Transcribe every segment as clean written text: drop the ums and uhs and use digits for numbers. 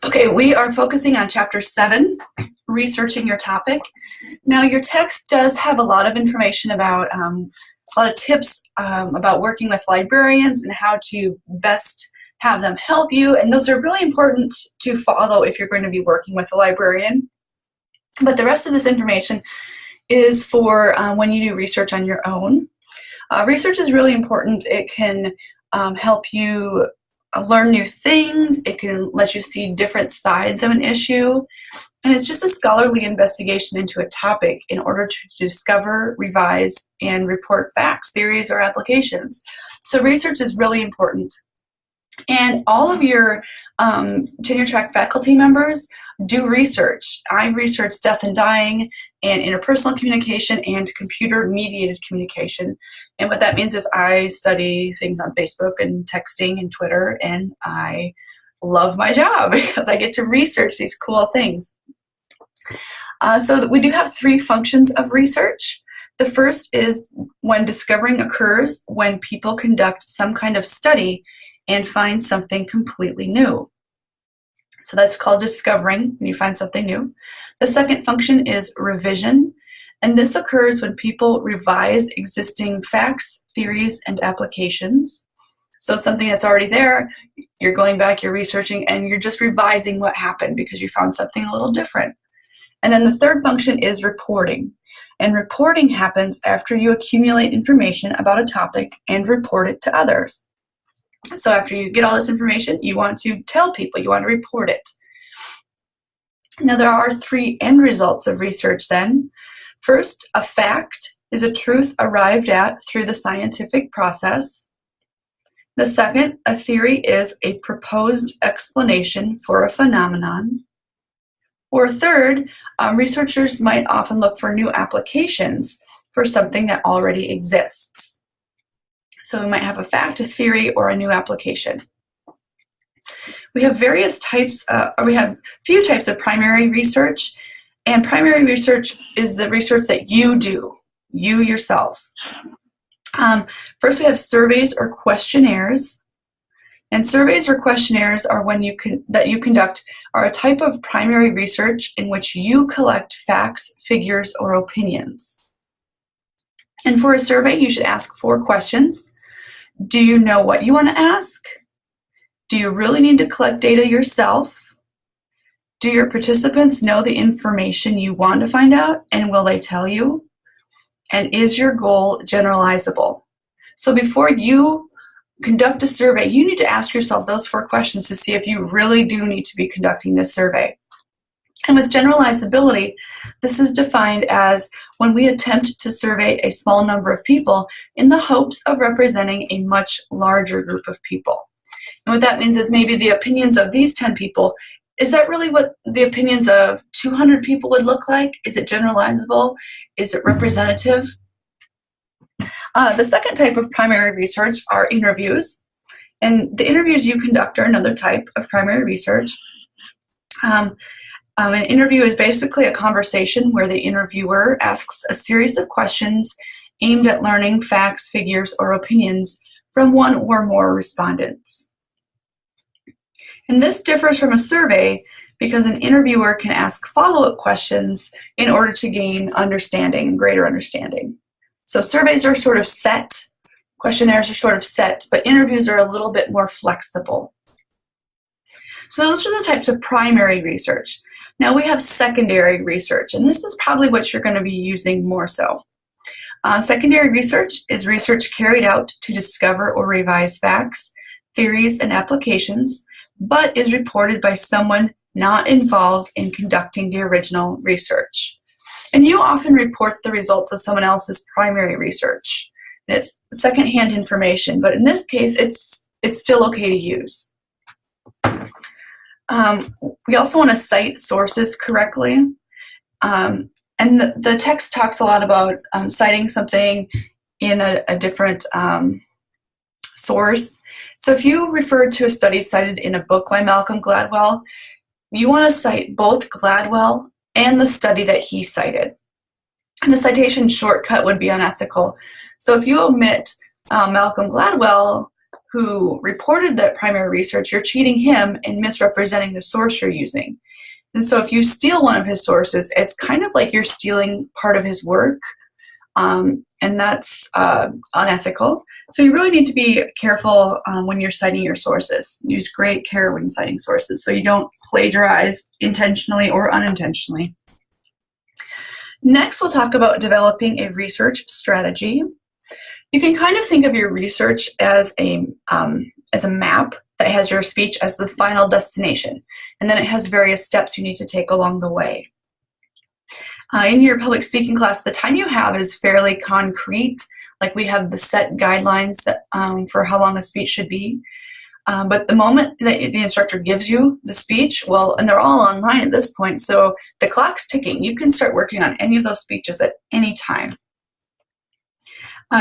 Okay, we are focusing on Chapter 7, Researching Your Topic. Now, your text does have a lot of information about, a lot of tips about working with librarians and how to best have them help you, and those are really important to follow if you're going to be working with a librarian. But the rest of this information is for when you do research on your own. Research is really important. It can help you learn new things. It can let you see different sides of an issue. And it's just a scholarly investigation into a topic in order to discover, revise, and report facts, theories, or applications. So research is really important. And all of your tenure track faculty members do research. I research death and dying and interpersonal communication and computer-mediated communication. And what that means is I study things on Facebook and texting and Twitter, and I love my job because I get to research these cool things. So we do have 3 functions of research. The first is when discovering occurs when people conduct some kind of study and find something completely new. So that's called discovering, when you find something new. The second function is revision, and this occurs when people revise existing facts, theories, and applications. So something that's already there, you're going back, you're researching, and you're just revising what happened because you found something a little different. And then the third function is reporting. And reporting happens after you accumulate information about a topic and report it to others. So after you get all this information, you want to tell people, you want to report it. Now there are 3 end results of research then. First, a fact is a truth arrived at through the scientific process. The second, a theory is a proposed explanation for a phenomenon. Or third, researchers might often look for new applications for something that already exists. So we might have a fact, a theory, or a new application. We have various types, we have a few types of primary research, and primary research is the research that you do, you yourselves. First we have surveys or questionnaires, and surveys or questionnaires are when you conduct are a type of primary research in which you collect facts, figures, or opinions. And for a survey, you should ask 4 questions. Do you know what you want to ask? Do you really need to collect data yourself? Do your participants know the information you want to find out, and will they tell you? And is your goal generalizable? So before you conduct a survey, you need to ask yourself those 4 questions to see if you really do need to be conducting this survey. And with generalizability, this is defined as when we attempt to survey a small number of people in the hopes of representing a much larger group of people. And what that means is maybe the opinions of these 10 people, is that really what the opinions of 200 people would look like? Is it generalizable? Is it representative? The second type of primary research are interviews. And the interviews you conduct are another type of primary research. An interview is basically a conversation where the interviewer asks a series of questions aimed at learning facts, figures, or opinions from one or more respondents. And this differs from a survey because an interviewer can ask follow-up questions in order to gain understanding, greater understanding. So surveys are sort of set, questionnaires are sort of set, but interviews are a little bit more flexible. So those are the types of primary research. Now we have secondary research, and this is probably what you're going to be using more so. Secondary research is research carried out to discover or revise facts, theories, and applications, but is reported by someone not involved in conducting the original research. And you often report the results of someone else's primary research. It's secondhand information, but in this case, it's still okay to use. We also want to cite sources correctly. And the text talks a lot about citing something in a different source. So if you refer to a study cited in a book by Malcolm Gladwell, you want to cite both Gladwell and the study that he cited. And a citation shortcut would be unethical. So if you omit Malcolm Gladwell, who reported that primary research, you're cheating him and misrepresenting the source you're using. And so if you steal one of his sources, it's kind of like you're stealing part of his work, and that's unethical. So you really need to be careful when you're citing your sources. Use great care when citing sources so you don't plagiarize intentionally or unintentionally. Next, we'll talk about developing a research strategy. You can kind of think of your research as a map that has your speech as the final destination, and then it has various steps you need to take along the way. In your public speaking class, the time you have is fairly concrete. Like we have the set guidelines that, for how long a speech should be. But the moment that the instructor gives you the speech, well, and they're all online at this point, so the clock's ticking. You can start working on any of those speeches at any time.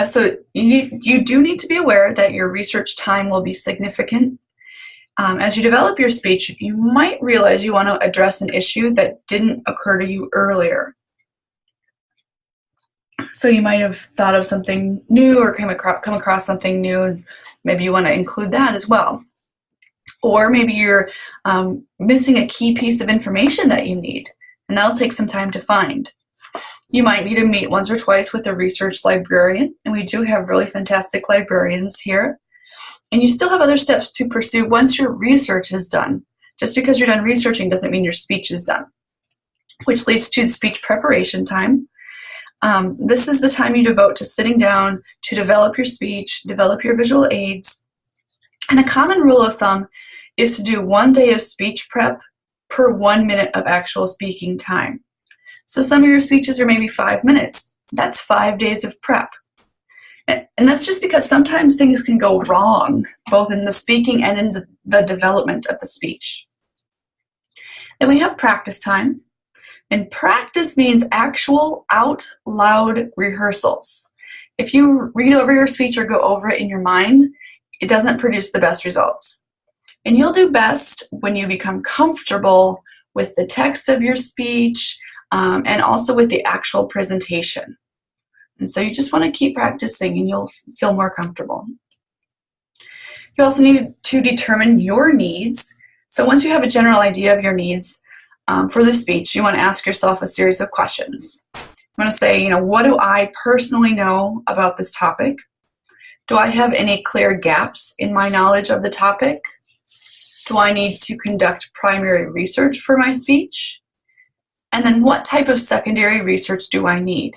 So you do need to be aware that your research time will be significant. As you develop your speech, you might realize you want to address an issue that didn't occur to you earlier. So you might have thought of something new or come across something new, and maybe you want to include that as well. Or maybe you're missing a key piece of information that you need, and that'll take some time to find. You might need to meet once or twice with a research librarian, and we do have really fantastic librarians here. And you still have other steps to pursue once your research is done. Just because you're done researching doesn't mean your speech is done, which leads to the speech preparation time. This is the time you devote to sitting down to develop your speech, develop your visual aids. And a common rule of thumb is to do 1 day of speech prep per 1 minute of actual speaking time. So some of your speeches are maybe 5 minutes. That's 5 days of prep. And that's just because sometimes things can go wrong, both in the speaking and in the development of the speech. Then we have practice time. And practice means actual out loud rehearsals. If you read over your speech or go over it in your mind, it doesn't produce the best results. And you'll do best when you become comfortable with the text of your speech and also with the actual presentation. And so you just want to keep practicing and you'll feel more comfortable. You also need to determine your needs. So once you have a general idea of your needs for the speech, you want to ask yourself a series of questions. You want to say, what do I personally know about this topic? Do I have any clear gaps in my knowledge of the topic? Do I need to conduct primary research for my speech? And then what type of secondary research do I need?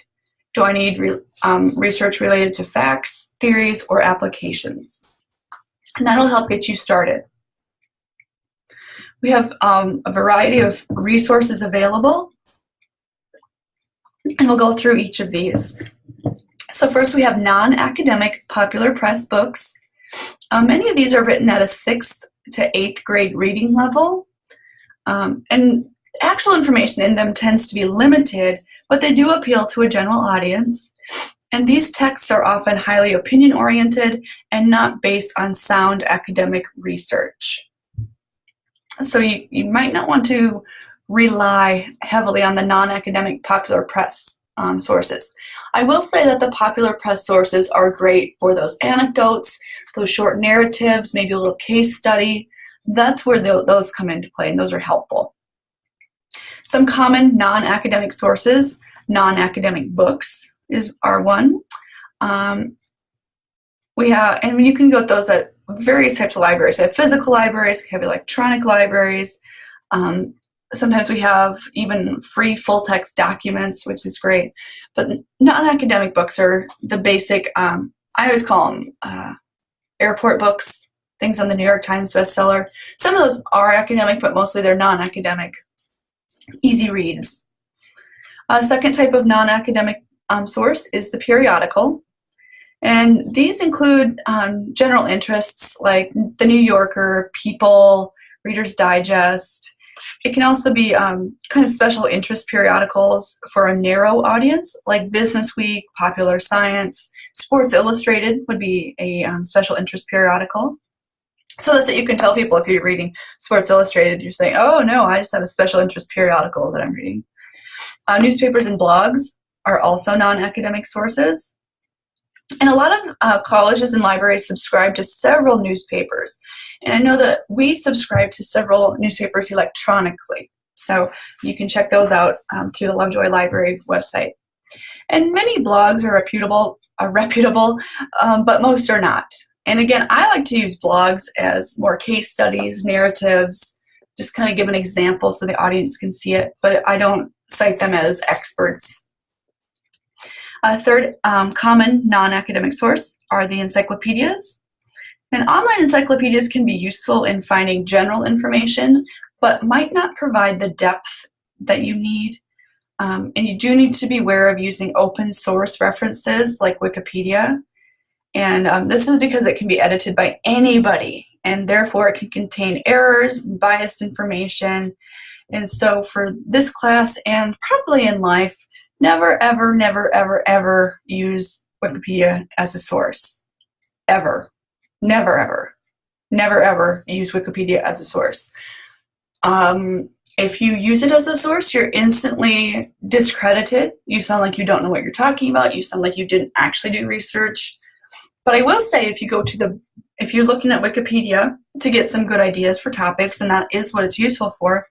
Do I need research related to facts, theories, or applications? And that'll help get you started. We have a variety of resources available, and we'll go through each of these. So first we have non-academic popular press books. Many of these are written at a 6th to 8th grade reading level, and actual information in them tends to be limited, but they do appeal to a general audience. And these texts are often highly opinion-oriented and not based on sound academic research. So you might not want to rely heavily on the non-academic popular press sources. I will say that the popular press sources are great for those anecdotes, those short narratives, maybe a little case study. That's where those come into play, and those are helpful. Some common non-academic sources, non-academic books are one. We have, and you can go with those at various types of libraries. We have physical libraries, we have electronic libraries. Sometimes we have even free full-text documents, which is great. But non-academic books are the basic, I always call them airport books, things on the New York Times bestseller. Some of those are academic, but mostly they're non-academic, easy reads. A second type of non-academic source is the periodical. And these include general interests like the New Yorker, People, Reader's Digest. It can also be kind of special interest periodicals for a narrow audience, like Business Week, Popular Science. Sports Illustrated would be a special interest periodical. So that's what you can tell people if you're reading Sports Illustrated. You're saying, oh, no, I just have a special interest periodical that I'm reading. Newspapers and blogs are also non-academic sources. And a lot of colleges and libraries subscribe to several newspapers. And I know that we subscribe to several newspapers electronically. So you can check those out through the Lovejoy Library website. And many blogs are reputable, but most are not. And again, I like to use blogs as more case studies, narratives, just kind of give an example so the audience can see it, but I don't cite them as experts. A third common non-academic source are the encyclopedias. And online encyclopedias can be useful in finding general information, but might not provide the depth that you need. And you do need to be aware of using open source references like Wikipedia. And this is because it can be edited by anybody, and therefore it can contain errors, biased information. And so for this class and probably in life, never, ever, never, ever, ever use Wikipedia as a source. Ever. Never, ever. Never, ever use Wikipedia as a source. If you use it as a source, you're instantly discredited. You sound like you don't know what you're talking about. You sound like you didn't actually do research. But I will say, if you're looking at Wikipedia to get some good ideas for topics, and that is what it's useful for,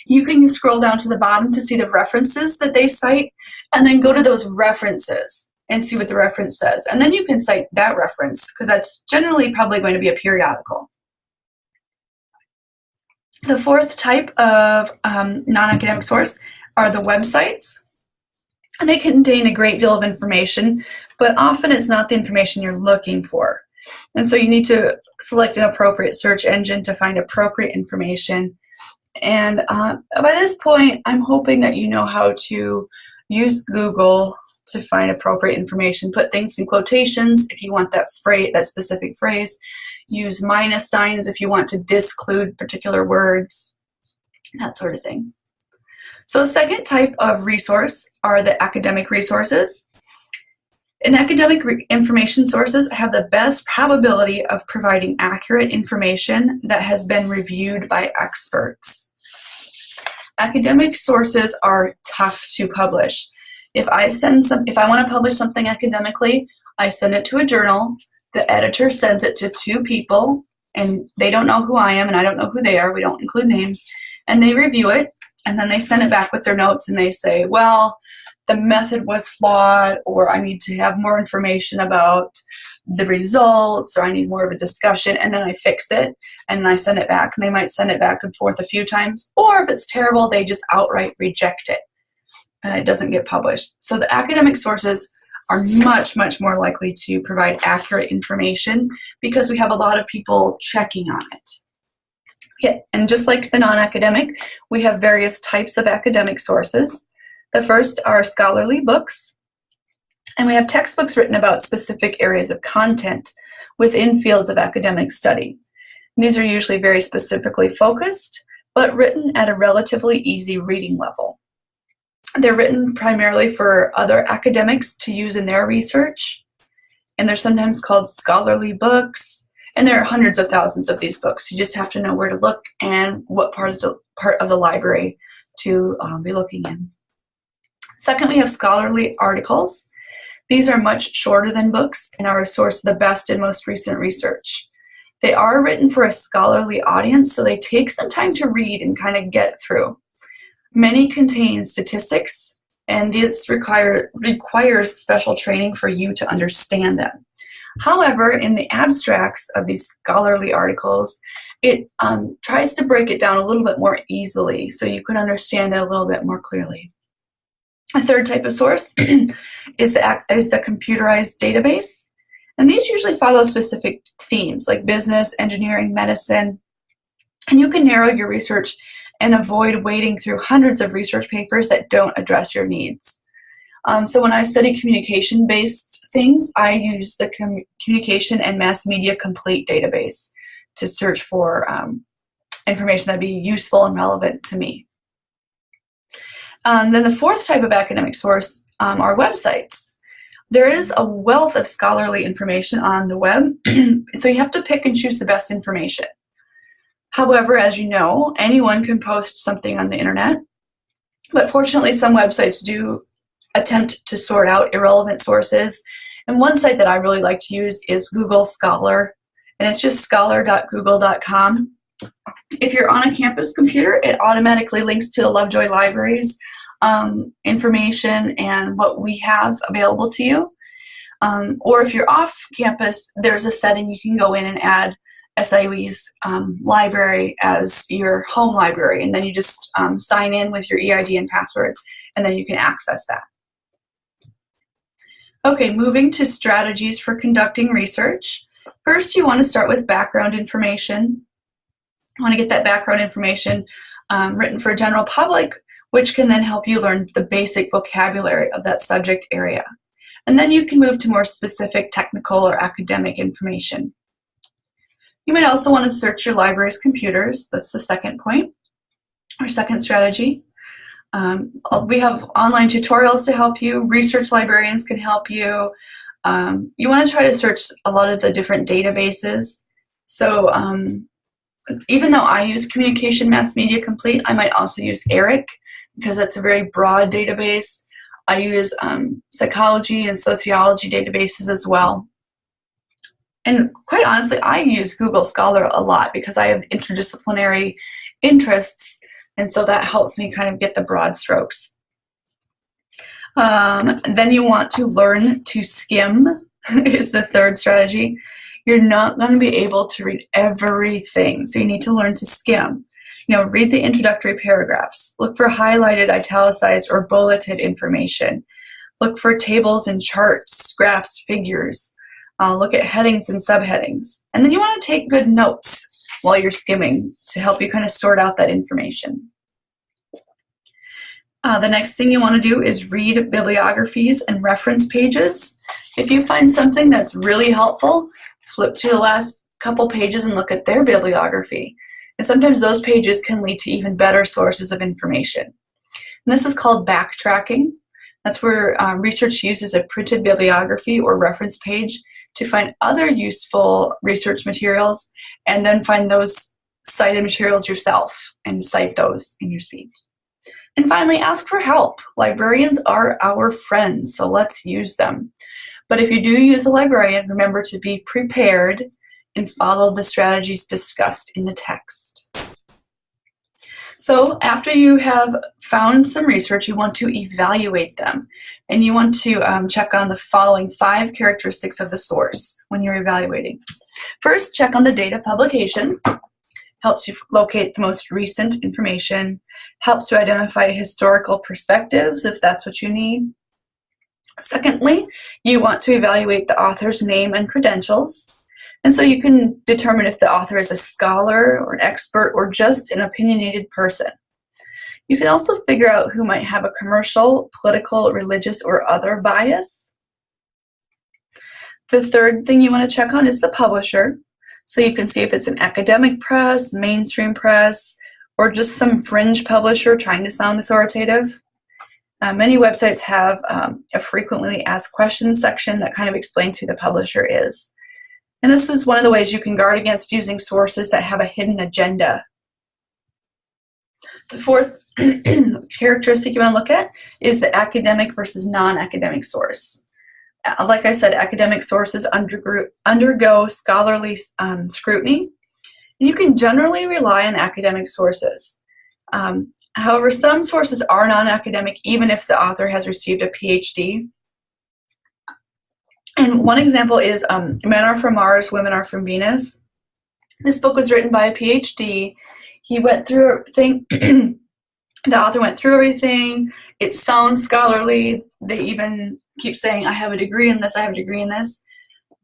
you can scroll down to the bottom to see the references that they cite, and then go to those references and see what the reference says. And then you can cite that reference, because that's generally probably going to be a periodical. The fourth type of non-academic source are the websites. And they contain a great deal of information, but often it's not the information you're looking for. And so you need to select an appropriate search engine to find appropriate information. And by this point, I'm hoping that you know how to use Google to find appropriate information. Put things in quotations if you want that specific phrase. Use minus signs if you want to disclude particular words, that sort of thing. So a second type of resource are the academic resources. And academic information sources have the best probability of providing accurate information that has been reviewed by experts. Academic sources are tough to publish. If I want to publish something academically, I send it to a journal. The editor sends it to two people, and they don't know who I am, and I don't know who they are. We don't include names. And they review it, and then they send it back with their notes, and they say, well, the method was flawed, or I need to have more information about the results, or I need more of a discussion, and then I fix it, and I send it back. And they might send it back and forth a few times, or if it's terrible, they just outright reject it, and it doesn't get published. So the academic sources are much, much more likely to provide accurate information because we have a lot of people checking on it. Yeah, and just like the non-academic, we have various types of academic sources. The first are scholarly books, and we have textbooks written about specific areas of content within fields of academic study. These are usually very specifically focused, but written at a relatively easy reading level. They're written primarily for other academics to use in their research, and they're sometimes called scholarly books, and there are hundreds of thousands of these books. You just have to know where to look and what part of the library to be looking in. Second, we have scholarly articles. These are much shorter than books and are a source of the best and most recent research. They are written for a scholarly audience, so they take some time to read and kind of get through. Many contain statistics, and this requires special training for you to understand them. However, in the abstracts of these scholarly articles, it tries to break it down a little bit more easily so you can understand it a little bit more clearly. A third type of source is the computerized database. And these usually follow specific themes like business, engineering, medicine. And you can narrow your research and avoid wading through hundreds of research papers that don't address your needs. So when I study communication-based things, I use the Communication and Mass Media Complete database to search for information that would be useful and relevant to me. Then the fourth type of academic source are websites. There is a wealth of scholarly information on the web, so you have to pick and choose the best information. However, as you know, anyone can post something on the internet, but fortunately some websites do attempt to sort out irrelevant sources And one site that I really like to use is Google Scholar, and it's just scholar.google.com. If you're on a campus computer, it automatically links to the Lovejoy Library's information and what we have available to you. Or if you're off campus, there's a setting you can go in and add SIUE's library as your home library, and then you just sign in with your EID and password, and then you can access that. Okay, moving to strategies for conducting research. First, you want to start with background information. You want to get that background information written for general public, which can then help you learn the basic vocabulary of that subject area. And then you can move to more specific technical or academic information. You might also want to search your library's computers. That's the second point, or second strategy. We have online tutorials to help you. Research librarians can help you. You want to try to search a lot of the different databases. So even though I use Communication Mass Media Complete, I might also use ERIC because that's a very broad database. I use psychology and sociology databases as well. And quite honestly, I use Google Scholar a lot because I have interdisciplinary interests, and so that helps me kind of get the broad strokes. Then you want to learn to skim is the third strategy. You're not going to be able to read everything, so you need to learn to skim. You know, read the introductory paragraphs. Look for highlighted, italicized, or bulleted information. Look for tables and charts, graphs, figures. Look at headings and subheadings. And then you want to take good notes while you're skimming to help you kind of sort out that information. The next thing you want to do is read bibliographies and reference pages. If you find something that's really helpful, flip to the last couple pages and look at their bibliography. And sometimes those pages can lead to even better sources of information. And this is called backtracking. That's where research uses a printed bibliography or reference page to find other useful research materials and then find those cited materials yourself and cite those in your speech. And finally, ask for help. Librarians are our friends, so let's use them. But if you do use a librarian, remember to be prepared and follow the strategies discussed in the text. So after you have found some research, you want to evaluate them. And you want to check on the following 5 characteristics of the source when you're evaluating. First, check on the date of publication. Helps you locate the most recent information. Helps you identify historical perspectives if that's what you need. Secondly, you want to evaluate the author's name and credentials. And so you can determine if the author is a scholar or an expert or just an opinionated person. You can also figure out who might have a commercial, political, religious, or other bias. The third thing you want to check on is the publisher. So you can see if it's an academic press, mainstream press, or just some fringe publisher trying to sound authoritative. Many websites have a frequently asked questions section that kind of explains who the publisher is. And this is one of the ways you can guard against using sources that have a hidden agenda. The fourth characteristic you want to look at is the academic versus non-academic source. Like I said, academic sources undergo scholarly scrutiny, and you can generally rely on academic sources. However, some sources are non-academic even if the author has received a PhD. And one example is Men Are From Mars, Women Are From Venus. This book was written by a PhD. He went through everything. The author went through everything. It sounds scholarly. They even keep saying, I have a degree in this, I have a degree in this.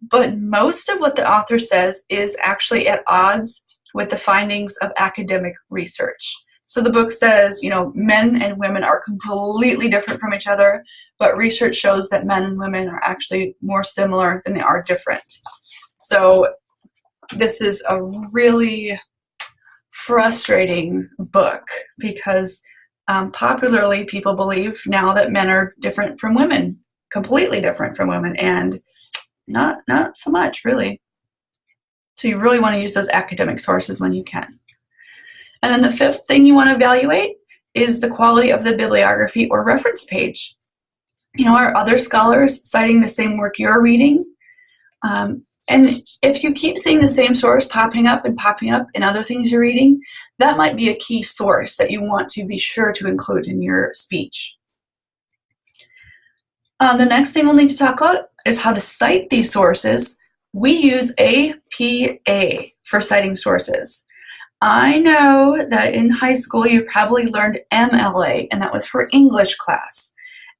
But most of what the author says is actually at odds with the findings of academic research. So the book says, you know, men and women are completely different from each other, but research shows that men and women are actually more similar than they are different. So this is a really frustrating book because popularly people believe now that men are different from women, completely different from women, and not so much really. So you really want to use those academic sources when you can. And then the fifth thing you want to evaluate is the quality of the bibliography or reference page. Are other scholars citing the same work you're reading? And if you keep seeing the same source popping up in other things you're reading, that might be a key source that you want to be sure to include in your speech. The next thing we'll need to talk about is how to cite these sources. We use APA for citing sources. I know that in high school you probably learned MLA, and that was for English class.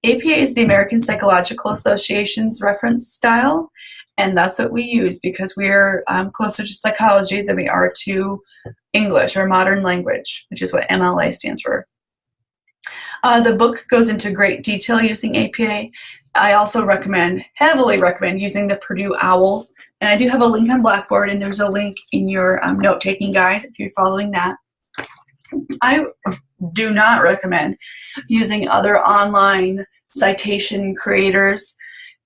APA is the American Psychological Association's reference style, and that's what we use because we're closer to psychology than we are to English or modern language, which is what MLA stands for. The book goes into great detail using APA. I also heavily recommend using the Purdue OWL. And I do have a link on Blackboard, and there's a link in your note-taking guide if you're following that. I do not recommend using other online citation creators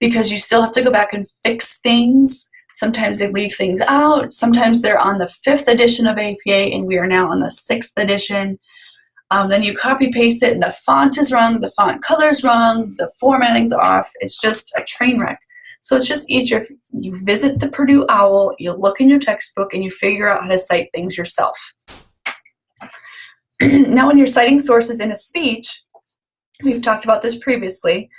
because you still have to go back and fix things. Sometimes they leave things out. Sometimes they're on the 5th edition of APA, and we are now on the 6th edition. Then you copy-paste it, and the font is wrong, the font color is wrong, the formatting's off. It's just a train wreck. So it's just easier if you visit the Purdue OWL, you look in your textbook, and you figure out how to cite things yourself. Now, when you're citing sources in a speech, we've talked about this previously,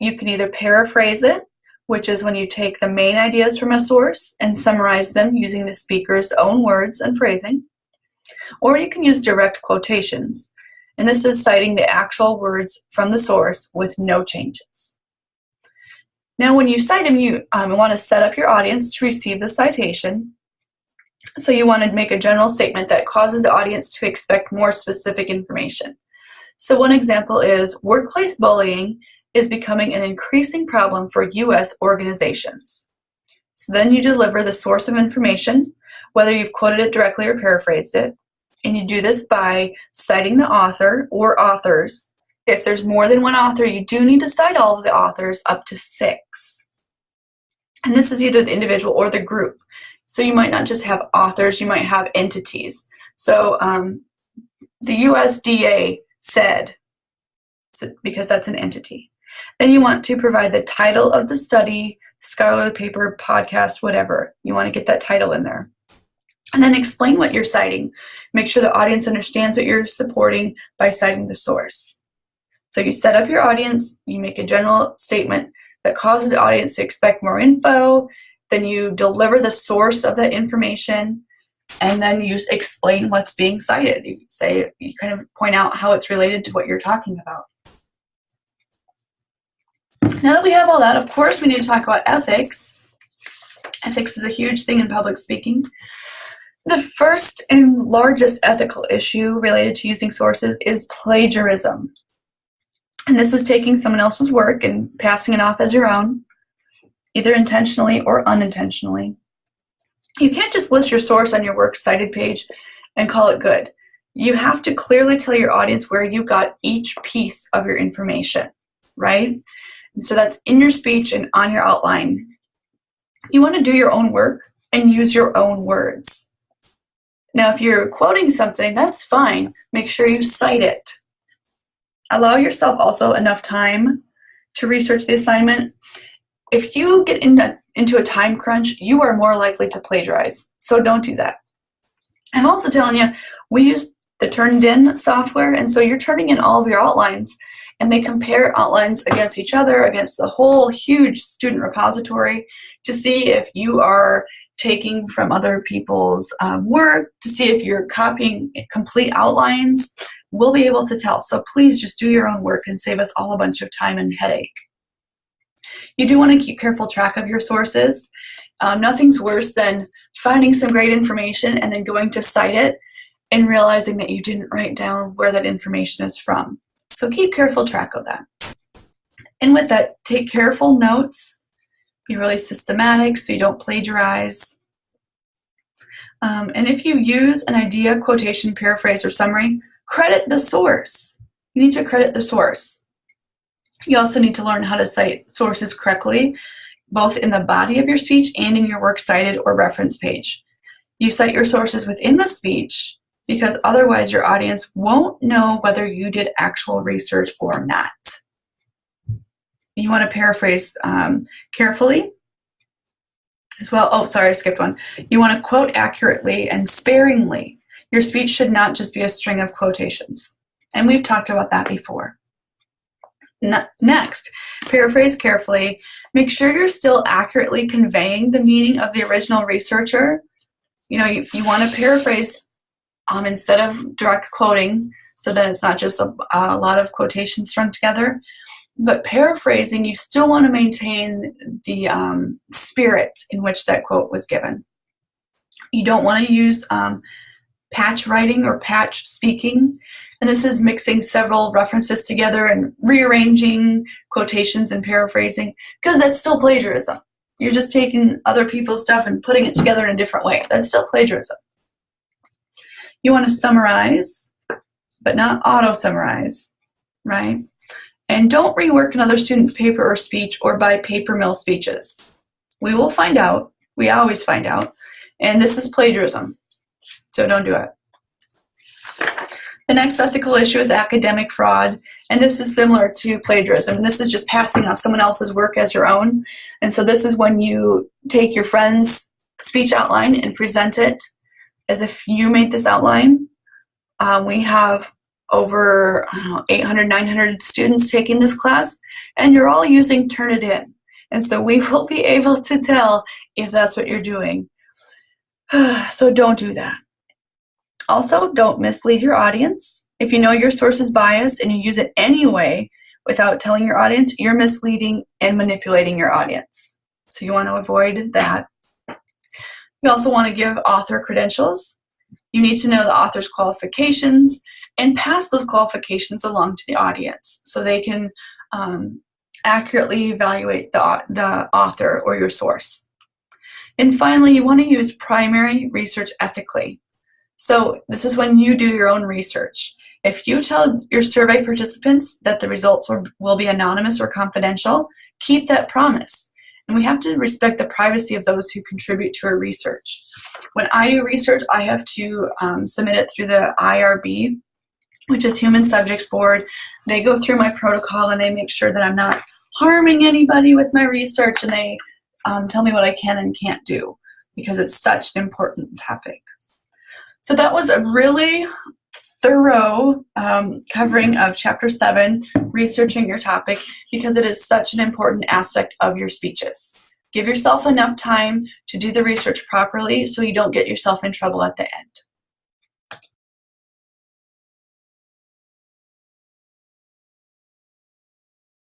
you can either paraphrase it, which is when you take the main ideas from a source and summarize them using the speaker's own words and phrasing, or you can use direct quotations, and this is citing the actual words from the source with no changes. Now, when you cite them, you want to set up your audience to receive the citation. So you want to make a general statement that causes the audience to expect more specific information. So one example is, workplace bullying is becoming an increasing problem for U.S. organizations. So then you deliver the source of information, whether you've quoted it directly or paraphrased it, and you do this by citing the author or authors. If there's more than one author, you do need to cite all of the authors up to 6. And this is either the individual or the group. So you might not just have authors, you might have entities. So the USDA said, because that's an entity. Then you want to provide the title of the study, scholarly paper, podcast, whatever. You want to get that title in there. And then explain what you're citing. Make sure the audience understands what you're supporting by citing the source. So you set up your audience, you make a general statement that causes the audience to expect more info, then you deliver the source of that information, and then you explain what's being cited. You kind of point out how it's related to what you're talking about. Now that we have all that, of course, we need to talk about ethics. Ethics is a huge thing in public speaking. The first and largest ethical issue related to using sources is plagiarism. And this is taking someone else's work and passing it off as your own, either intentionally or unintentionally. You can't just list your source on your works cited page and call it good. You have to clearly tell your audience where you got each piece of your information, right? And so that's in your speech and on your outline. You want to do your own work and use your own words. Now, if you're quoting something, that's fine. Make sure you cite it. Allow yourself also enough time to research the assignment. If you get into a time crunch, you are more likely to plagiarize. So don't do that. I'm also telling you, we use the Turnitin software, and so you're turning in all of your outlines, and they compare outlines against each other, against the whole huge student repository, to see if you are taking from other people's work, to see if you're copying complete outlines. We'll be able to tell. So please just do your own work and save us all a bunch of time and headache. You do want to keep careful track of your sources. Nothing's worse than finding some great information and then going to cite it and realizing that you didn't write down where that information is from. So keep careful track of that. And with that, take careful notes. Be really systematic so you don't plagiarize. And if you use an idea, quotation, paraphrase, or summary, credit the source. You need to credit the source. You also need to learn how to cite sources correctly, both in the body of your speech and in your works cited or reference page. You cite your sources within the speech because otherwise your audience won't know whether you did actual research or not. You want to paraphrase carefully as well. Oh, sorry, I skipped one. You want to quote accurately and sparingly. Your speech should not just be a string of quotations. And we've talked about that before. Next, paraphrase carefully. Make sure you're still accurately conveying the meaning of the original researcher. You want to paraphrase instead of direct quoting, so that it's not just a lot of quotations strung together. But paraphrasing, you still want to maintain the spirit in which that quote was given. You don't want to use patch writing or patch speaking. And this is mixing several references together and rearranging quotations and paraphrasing, because that's still plagiarism. You're just taking other people's stuff and putting it together in a different way. That's still plagiarism. You want to summarize, but not auto-summarize, right? And don't rework another student's paper or speech or buy paper mill speeches. We will find out. We always find out. And this is plagiarism. So don't do it. The next ethical issue is academic fraud. And this is similar to plagiarism. This is just passing off someone else's work as your own. And so this is when you take your friend's speech outline and present it as if you made this outline. We have over 800, 900 students taking this class, and you're all using Turnitin. And so we will be able to tell if that's what you're doing. So don't do that. Also, don't mislead your audience. If you know your source is biased and you use it anyway without telling your audience, you're misleading and manipulating your audience. So you want to avoid that. You also want to give author credentials. You need to know the author's qualifications and pass those qualifications along to the audience so they can accurately evaluate the author or your source. And finally, you want to use primary research ethically. So this is when you do your own research. If you tell your survey participants that the results will be anonymous or confidential, keep that promise. And we have to respect the privacy of those who contribute to our research. When I do research, I have to submit it through the IRB, which is Human Subjects Board. They go through my protocol and they make sure that I'm not harming anybody with my research, and they tell me what I can and can't do, because it's such an important topic. So that was a really thorough covering of Chapter 7, researching your topic, because it is such an important aspect of your speeches. Give yourself enough time to do the research properly so you don't get yourself in trouble at the end.